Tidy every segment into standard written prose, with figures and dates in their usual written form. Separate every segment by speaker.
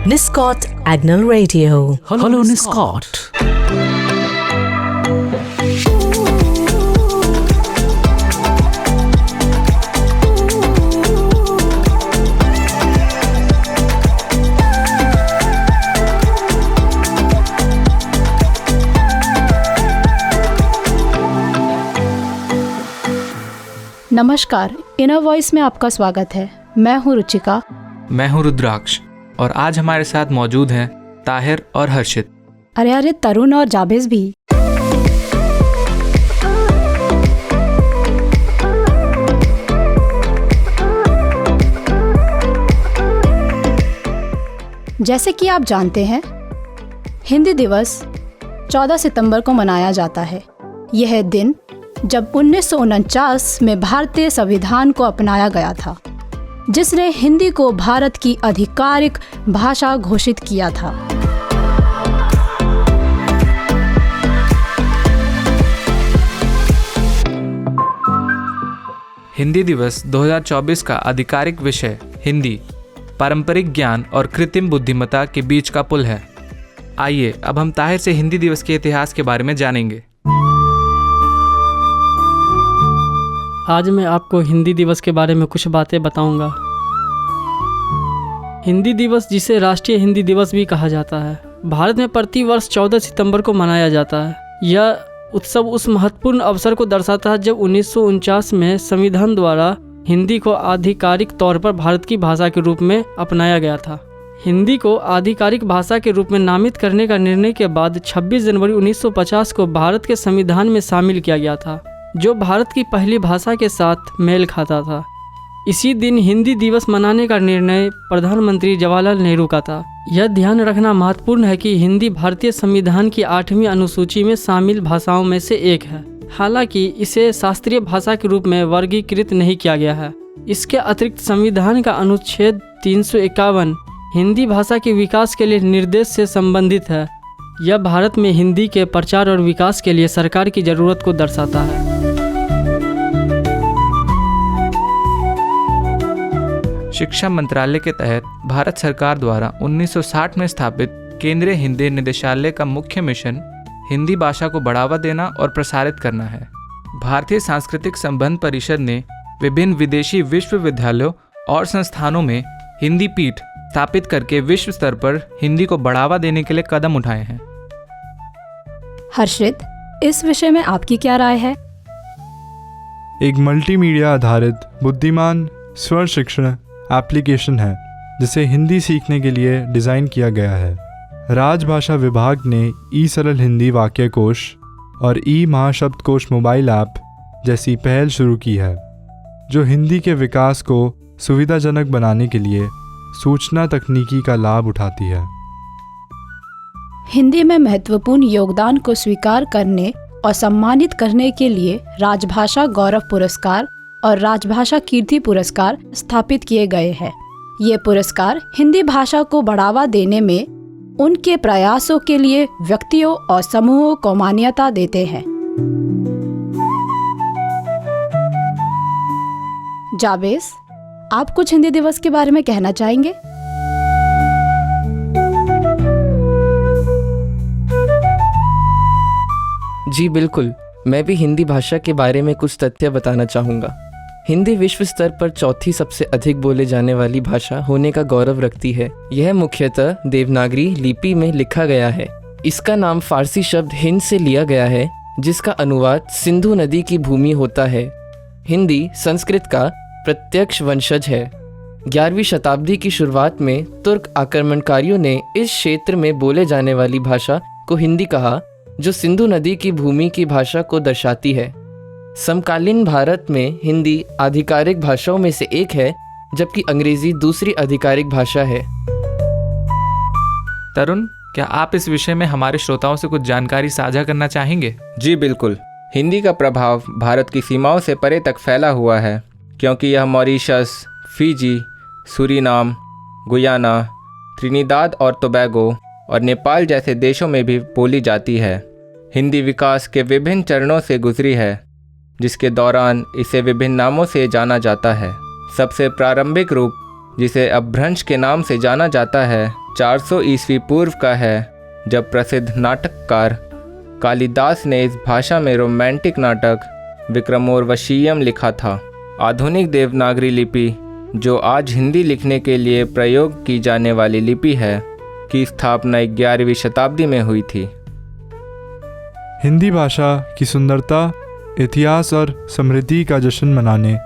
Speaker 1: Niscot Agnel Radio.
Speaker 2: Hello Niscot.
Speaker 3: नमस्कार, inner voice में आपका स्वागत है। मैं हूँ रुचिका।
Speaker 2: मैं हूँ रुद्राक्ष और आज हमारे साथ मौजूद हैं ताहिर और हर्षित।
Speaker 3: अरे तरुण और जाबेज भी। जैसे कि आप जानते हैं, हिंदी दिवस 14 सितंबर को मनाया जाता है। यह दिन जब 1949 में भारतीय संविधान को अपनाया गया था, जिसने हिंदी को भारत की आधिकारिक भाषा घोषित किया था।
Speaker 2: हिंदी दिवस 2024 का आधिकारिक विषय हिंदी, पारंपरिक ज्ञान और कृत्रिम बुद्धिमत्ता के बीच का पुल है। आइए अब हम ताहिर से हिंदी दिवस के इतिहास के बारे में जानेंगे।
Speaker 4: आज मैं आपको हिंदी दिवस के बारे में कुछ बातें बताऊंगा। हिंदी दिवस, जिसे राष्ट्रीय हिंदी दिवस भी कहा जाता है, भारत में प्रति वर्ष 14 सितंबर को मनाया जाता है। यह उत्सव उस महत्वपूर्ण अवसर को दर्शाता है जब 1949 में संविधान द्वारा हिंदी को आधिकारिक तौर पर भारत की भाषा के रूप में अपनाया गया था। हिंदी को आधिकारिक भाषा के रूप में नामित करने का निर्णय के बाद 26 जनवरी 1950 को भारत के संविधान में शामिल किया गया था, जो भारत की पहली भाषा के साथ मेल खाता था। इसी दिन हिंदी दिवस मनाने का निर्णय प्रधानमंत्री जवाहरलाल नेहरू का था। यह ध्यान रखना महत्वपूर्ण है कि हिंदी भारतीय संविधान की 8वीं अनुसूची में शामिल भाषाओं में से एक है। हालांकि इसे शास्त्रीय भाषा के रूप में वर्गीकृत नहीं किया गया है। इसके अतिरिक्त संविधान का अनुच्छेद 351 हिंदी भाषा के विकास के लिए निर्देश से संबंधित है। यह भारत में हिंदी के प्रचार और विकास के लिए सरकार की जरूरत को दर्शाता है।
Speaker 2: शिक्षा मंत्रालय के तहत भारत सरकार द्वारा 1960 में स्थापित केंद्रीय हिंदी निदेशालय का मुख्य मिशन हिंदी भाषा को बढ़ावा देना और प्रसारित करना है। भारतीय सांस्कृतिक संबंध परिषद ने विभिन्न विदेशी विश्वविद्यालयों और संस्थानों में हिंदी पीठ स्थापित करके विश्व स्तर पर हिंदी को बढ़ावा देने के लिए कदम उठाए हैं।
Speaker 3: हर्षित, इस विषय में आपकी क्या राय है?
Speaker 5: एक मल्टीमीडिया आधारित बुद्धिमान स्वर शिक्षण एप्लीकेशन है जिसे हिंदी सीखने के लिए डिज़ाइन किया गया है। राजभाषा विभाग ने ई सरल हिंदी वाक्य कोश और ई महाशब्दकोश मोबाइल ऐप जैसी पहल शुरू की है, जो हिंदी के विकास को सुविधाजनक बनाने के लिए सूचना तकनीकी का लाभ उठाती है।
Speaker 3: हिंदी में महत्वपूर्ण योगदान को स्वीकार करने और सम्मानित करने के लिए राजभाषा गौरव पुरस्कार और राजभाषा कीर्ति पुरस्कार स्थापित किए गए हैं। ये पुरस्कार हिंदी भाषा को बढ़ावा देने में उनके प्रयासों के लिए व्यक्तियों और समूहों को मान्यता देते हैं। जाबेज, आप कुछ हिंदी दिवस के बारे में कहना चाहेंगे?
Speaker 6: जी बिल्कुल, मैं भी हिंदी भाषा के बारे में कुछ तथ्य बताना चाहूँगा। हिंदी विश्व स्तर पर चौथी सबसे अधिक बोले जाने वाली भाषा होने का गौरव रखती है। यह मुख्यतः देवनागरी लिपि में लिखा गया है। इसका नाम फारसी शब्द हिंद से लिया गया है, जिसका अनुवाद सिंधु नदी की भूमि होता है। हिंदी संस्कृत का प्रत्यक्ष वंशज है। 11वीं शताब्दी की शुरुआत में तुर्क आक्रमणकारियों ने इस क्षेत्र में बोले जाने वाली भाषा को हिंदी कहा, जो सिंधु नदी की भूमि की भाषा को दर्शाती है। समकालीन भारत में हिंदी आधिकारिक भाषाओं में से एक है, जबकि अंग्रेजी दूसरी आधिकारिक भाषा है।
Speaker 2: तरुण, क्या आप इस विषय में हमारे श्रोताओं से कुछ जानकारी साझा करना चाहेंगे?
Speaker 7: जी बिल्कुल। हिंदी का प्रभाव भारत की सीमाओं से परे तक फैला हुआ है, क्योंकि यह Mauritius, Fiji, Suriname, Guyana, Trinidad और टोबैगो और नेपाल जैसे देशों में भी बोली जाती है। हिंदी विकास के विभिन्न चरणों से गुजरी है, जिसके दौरान इसे विभिन्न नामों से जाना जाता है। सबसे प्रारंभिक रूप, जिसे अपभ्रंश के नाम से जाना जाता है, 400 ईस्वी पूर्व का है, जब प्रसिद्ध नाटककार कालिदास ने इस भाषा में रोमांटिक नाटक विक्रमोर्वशीयम लिखा था। आधुनिक देवनागरी लिपि, जो आज हिंदी लिखने के लिए प्रयोग की जाने वाली लिपि है, की स्थापना 11वीं शताब्दी में हुई थी।
Speaker 5: हिंदी भाषा की सुंदरता, इतिहास और समृद्धि का जश्न मनाने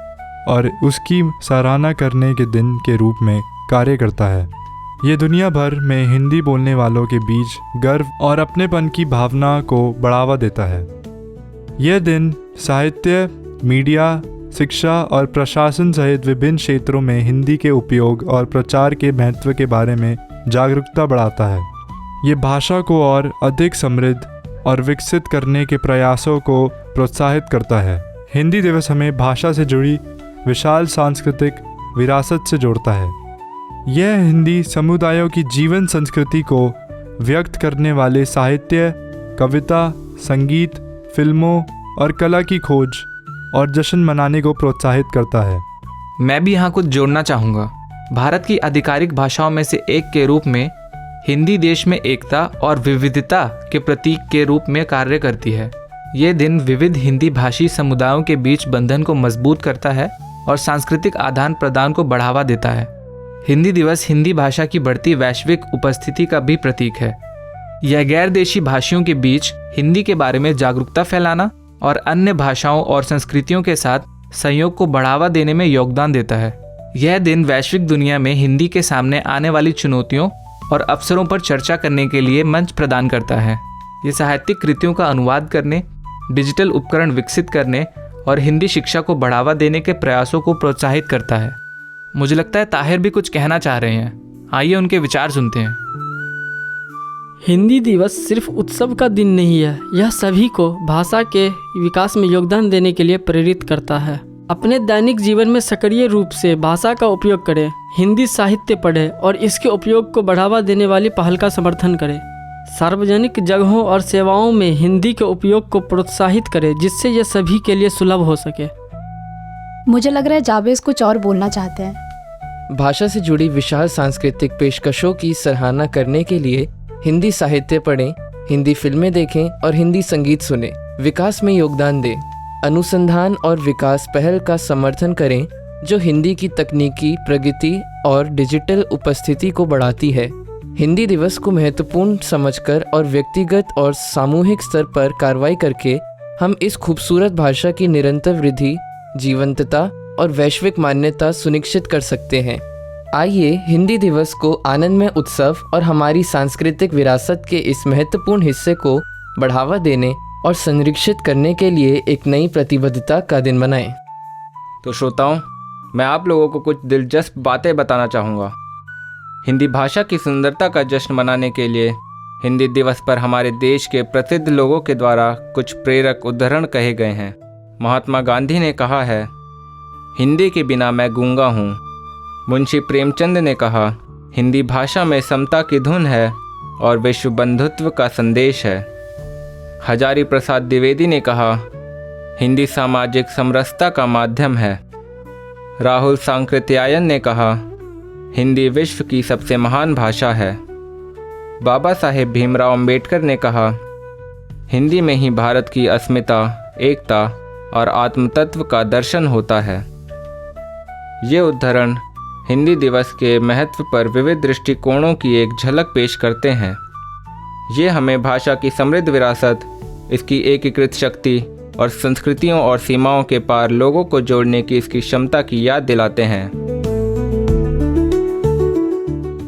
Speaker 5: और उसकी सराहना करने के दिन के रूप में कार्य करता है। ये दुनिया भर में हिंदी बोलने वालों के बीच गर्व और अपनेपन की भावना को बढ़ावा देता है। यह दिन साहित्य, मीडिया, शिक्षा और प्रशासन सहित विभिन्न क्षेत्रों में हिंदी के उपयोग और प्रचार के महत्व के बारे में जागरूकता बढ़ाता है। ये भाषा को और अधिक समृद्ध और विकसित करने के प्रयासों को प्रोत्साहित करता है। हिंदी दिवस हमें भाषा से जुड़ी विशाल सांस्कृतिक विरासत से जोड़ता है। यह हिंदी समुदायों की जीवन संस्कृति को व्यक्त करने वाले साहित्य, कविता, संगीत, फिल्मों और कला की खोज और जश्न मनाने को प्रोत्साहित करता है।
Speaker 2: मैं भी यहाँ कुछ जोड़ना चाहूँगा। भारत की आधिकारिक भाषाओं में से एक के रूप में हिंदी देश में एकता और विविधता के प्रतीक के रूप में कार्य करती है। ये दिन विविध हिंदी भाषी समुदायों के बीच बंधन को मजबूत करता है और सांस्कृतिक आदान प्रदान को बढ़ावा देता है। हिंदी दिवस हिंदी भाषा की बढ़ती वैश्विक उपस्थिति का भी प्रतीक है। यह गैर देशी भाषियों के बीच हिंदी के बारे में जागरूकता फैलाना और अन्य भाषाओं और संस्कृतियों के साथ सहयोग को बढ़ावा देने में योगदान देता है। यह दिन वैश्विक दुनिया में हिंदी के सामने आने वाली चुनौतियों और अवसरों पर चर्चा करने के लिए मंच प्रदान करता है। ये साहित्यिक कृतियों का अनुवाद करने, डिजिटल उपकरण विकसित करने और हिंदी शिक्षा को बढ़ावा देने के प्रयासों को प्रोत्साहित करता है। मुझे लगता है ताहिर भी कुछ कहना चाह रहे हैं। आइए उनके विचार सुनते हैं।
Speaker 4: हिंदी दिवस सिर्फ उत्सव का दिन नहीं है, यह सभी को भाषा के विकास में योगदान देने के लिए प्रेरित करता है। अपने दैनिक जीवन में सक्रिय रूप से भाषा का उपयोग करें, हिंदी साहित्य पढ़ें और इसके उपयोग को बढ़ावा देने वाली पहल का समर्थन करें। सार्वजनिक जगहों और सेवाओं में हिंदी के उपयोग को प्रोत्साहित करें, जिससे यह सभी के लिए सुलभ हो सके।
Speaker 3: मुझे लग रहा है जावेद कुछ और बोलना चाहते हैं।
Speaker 6: भाषा से जुड़ी विशाल सांस्कृतिक पेशकशों की सराहना करने के लिए हिंदी साहित्य पढ़ें, हिंदी फिल्में देखें और हिंदी संगीत सुनें। विकास में योगदान दें। अनुसंधान और विकास पहल का समर्थन करें जो हिंदी की तकनीकी प्रगति और डिजिटल उपस्थिति को बढ़ाती है। हिंदी दिवस को महत्वपूर्ण समझकर और व्यक्तिगत और सामूहिक स्तर पर कार्रवाई करके हम इस खूबसूरत भाषा की निरंतर वृद्धि, जीवंतता और वैश्विक मान्यता सुनिश्चित कर सकते हैं। आइए हिंदी दिवस को आनंदमय उत्सव और हमारी सांस्कृतिक विरासत के इस महत्वपूर्ण हिस्से को बढ़ावा देने और संरक्षित करने के लिए एक नई प्रतिबद्धता का दिन बनाएं।
Speaker 7: तो श्रोताओं, मैं आप लोगों को कुछ दिलचस्प बातें बताना चाहूँगा। हिंदी भाषा की सुंदरता का जश्न मनाने के लिए हिंदी दिवस पर हमारे देश के प्रसिद्ध लोगों के द्वारा कुछ प्रेरक उदाहरण कहे गए हैं। महात्मा गांधी ने कहा है, हिंदी के बिना मैं गूंगा हूँ। मुंशी प्रेमचंद ने कहा, हिंदी भाषा में समता की धुन है और विश्व बंधुत्व का संदेश है। हजारी प्रसाद द्विवेदी ने कहा, हिंदी सामाजिक समरसता का माध्यम है। राहुल सांकृत्यायन ने कहा, हिंदी विश्व की सबसे महान भाषा है। बाबा साहेब भीमराव अंबेडकर ने कहा, हिंदी में ही भारत की अस्मिता, एकता और आत्मतत्व का दर्शन होता है। ये उदाहरण हिंदी दिवस के महत्व पर विविध दृष्टिकोणों की एक झलक पेश करते हैं। ये हमें भाषा की समृद्ध विरासत, इसकी एकीकृत शक्ति और संस्कृतियों और सीमाओं के पार लोगों को जोड़ने की इसकी क्षमता की याद दिलाते हैं।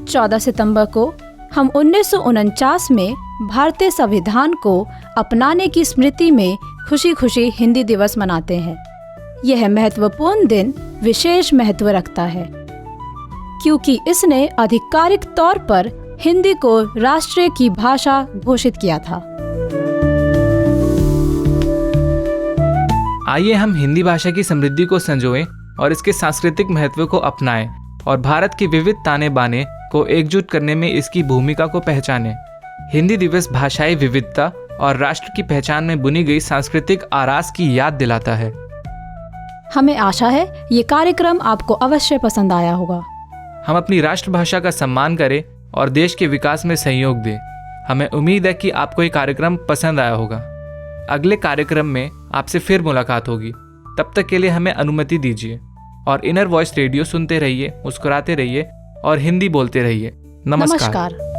Speaker 3: 14 सितंबर को हम 1949 में भारतीय संविधान को अपनाने की स्मृति में खुशी खुशी हिंदी दिवस मनाते हैं। यह महत्वपूर्ण दिन विशेष महत्व रखता है क्योंकि इसने आधिकारिक तौर पर हिंदी को राष्ट्र की भाषा घोषित किया था।
Speaker 2: आइए हम हिंदी भाषा की समृद्धि को संजोएं और इसके सांस्कृतिक महत्व को अपनाएं और भारत की विविध ताने बाने को एकजुट करने में इसकी भूमिका को पहचानें। हिंदी दिवस भाषाई विविधता और राष्ट्र की पहचान में बुनी गई सांस्कृतिक आरास की याद दिलाता है।
Speaker 3: हमें आशा है ये कार्यक्रम आपको अवश्य पसंद आया होगा।
Speaker 2: हम अपनी राष्ट्रभाषा का सम्मान करें और देश के विकास में सहयोग दें। हमें उम्मीद है कि आपको ये कार्यक्रम पसंद आया होगा। अगले कार्यक्रम में आपसे फिर मुलाकात होगी। तब तक के लिए हमें अनुमति दीजिए और इनर वॉइस रेडियो सुनते रहिए, मुस्कुराते रहिए और हिंदी बोलते रहिए। नमस्कार।